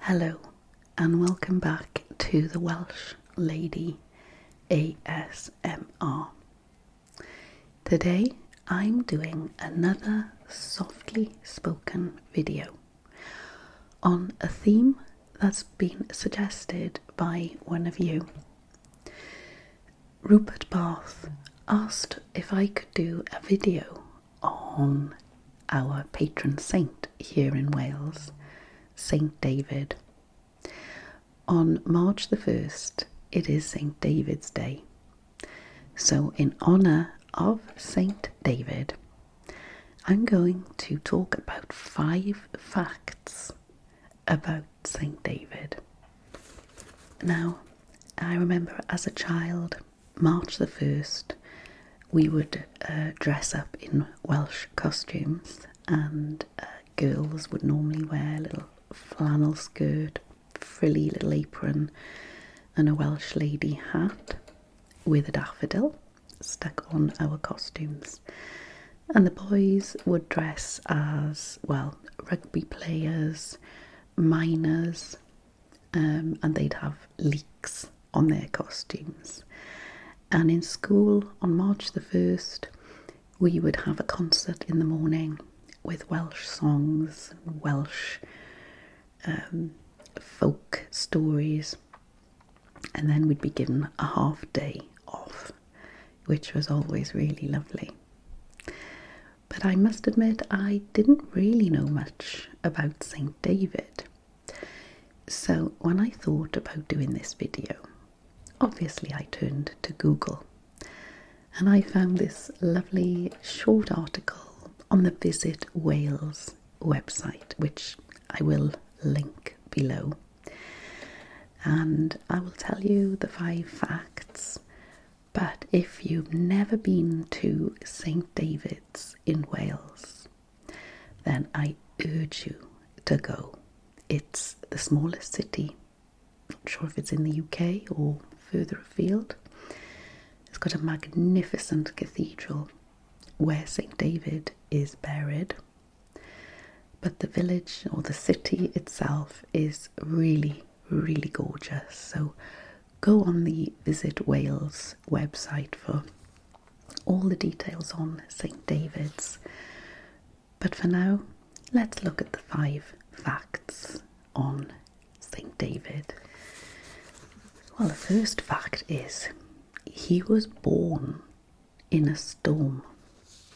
Hello and welcome back to the Welsh Lady ASMR. Today I'm doing another softly spoken video on a theme that's been suggested by one of you. RupertBath asked if I could do a video on our patron saint here in Wales, Saint David. On March the 1st, it is Saint David's Day. So in honour of Saint David, I'm going to talk about 5 facts about Saint David. Now, I remember as a child, March the 1st, we would dress up in Welsh costumes, and girls would normally wear a little flannel skirt, frilly little apron and a Welsh Lady hat with a daffodil stuck on our costumes. And the boys would dress as, well, rugby players, miners, and they'd have leeks on their costumes. And in school on March the 1st, we would have a concert in the morning with Welsh songs, Welsh folk stories, and then we'd be given a half day off, which was always really lovely. But I must admit I didn't really know much about Saint David. So when I thought about doing this video, obviously I turned to Google and I found this lovely short article on the Visit Wales website, which I will link below. And I will tell you the 5 facts, but if you've never been to St David's in Wales, then I urge you to go. It's the smallest city, not sure if it's in the UK or further afield. It's got a magnificent cathedral where St David is buried, but the village or the city itself is really gorgeous. So go on the Visit Wales website for all the details on St David's. But for now, let's look at the 5 facts on St David. Well, the first fact is he was born in a storm.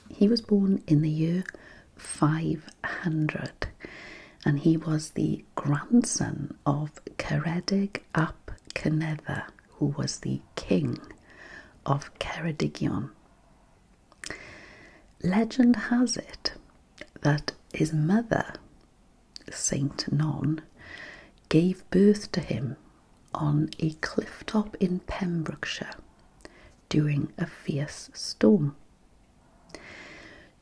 He was born in the year 500, and he was the grandson of Ceredig ap Cynedda, who was the king of Ceredigion. Legend has it that his mother, Saint Non, gave birth to him on a cliff top in Pembrokeshire during a fierce storm.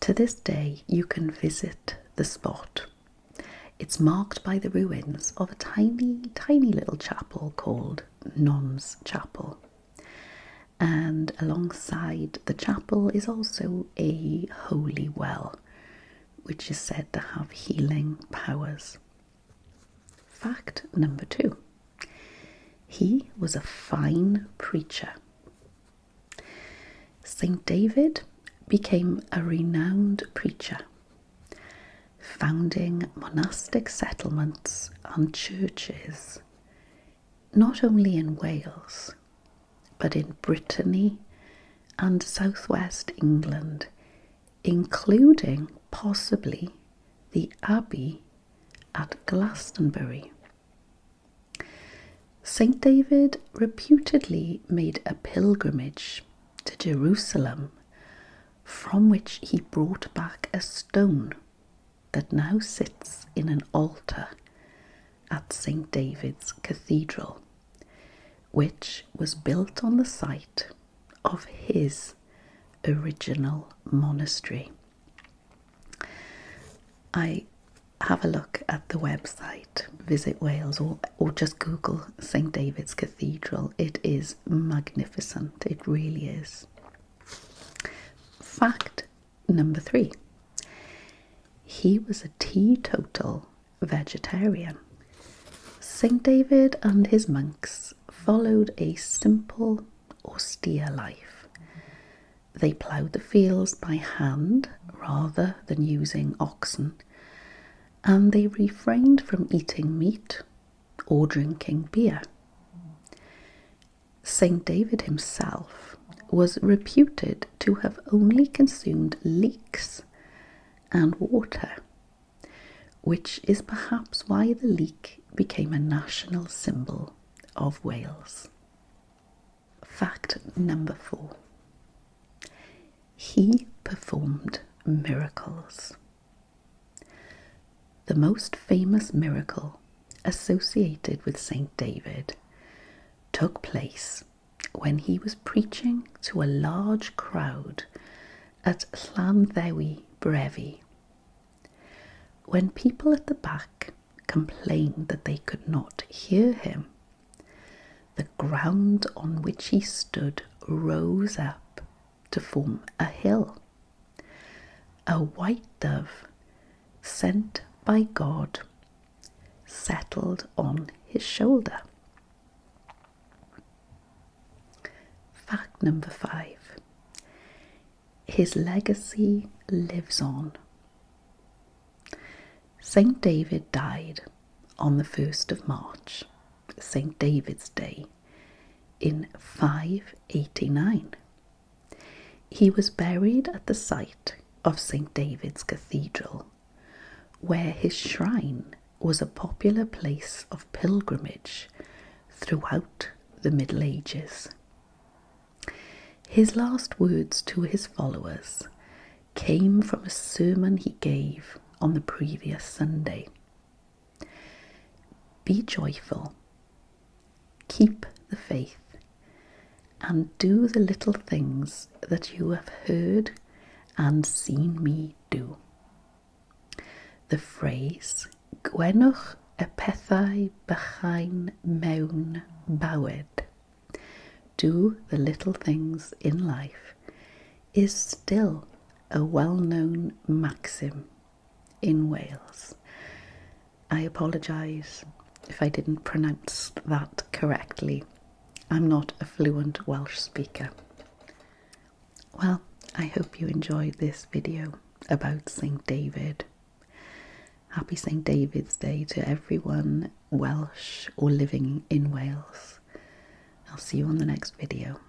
To this day, you can visit the spot. It's marked by the ruins of a tiny little chapel called Non's Chapel. And alongside the chapel is also a holy well, which is said to have healing powers. Fact number 2. He was a fine preacher. Saint David became a renowned preacher, founding monastic settlements and churches, not only in Wales, but in Brittany and southwest England, including possibly the Abbey at Glastonbury. Saint David reputedly made a pilgrimage to Jerusalem, from which he brought back a stone that now sits in an altar at St David's Cathedral, which was built on the site of his original monastery. I have a look at the website, Visit Wales, or just Google St David's Cathedral. It is magnificent, it really is. Fact number 3. He was a teetotal vegetarian. Saint David and his monks followed a simple, austere life. They ploughed the fields by hand rather than using oxen, and they refrained from eating meat or drinking beer. Saint David himself was reputed to have only consumed leeks and water, which is perhaps why the leek became a national symbol of Wales. Fact number 4. He performed miracles. The most famous miracle associated with Saint David took place when he was preaching to a large crowd at Llanddewi Brefi. When people at the back complained that they could not hear him, the ground on which he stood rose up to form a hill. A white dove, sent by God, settled on his shoulder. Fact number 5. His legacy lives on. Saint David died on the 1st of March, Saint David's Day, in 589. He was buried at the site of Saint David's Cathedral, where his shrine was a popular place of pilgrimage throughout the Middle Ages. His last words to his followers came from a sermon he gave on the previous Sunday. Be joyful, keep the faith, and do the little things that you have heard and seen me do. The phrase, Gwenwch y pethau bychain mewn bywyd, do the little things in life, is still a well-known maxim in Wales. I apologise if I didn't pronounce that correctly. I'm not a fluent Welsh speaker. Well, I hope you enjoyed this video about Saint David. Happy Saint David's Day to everyone Welsh or living in Wales. I'll see you on the next video.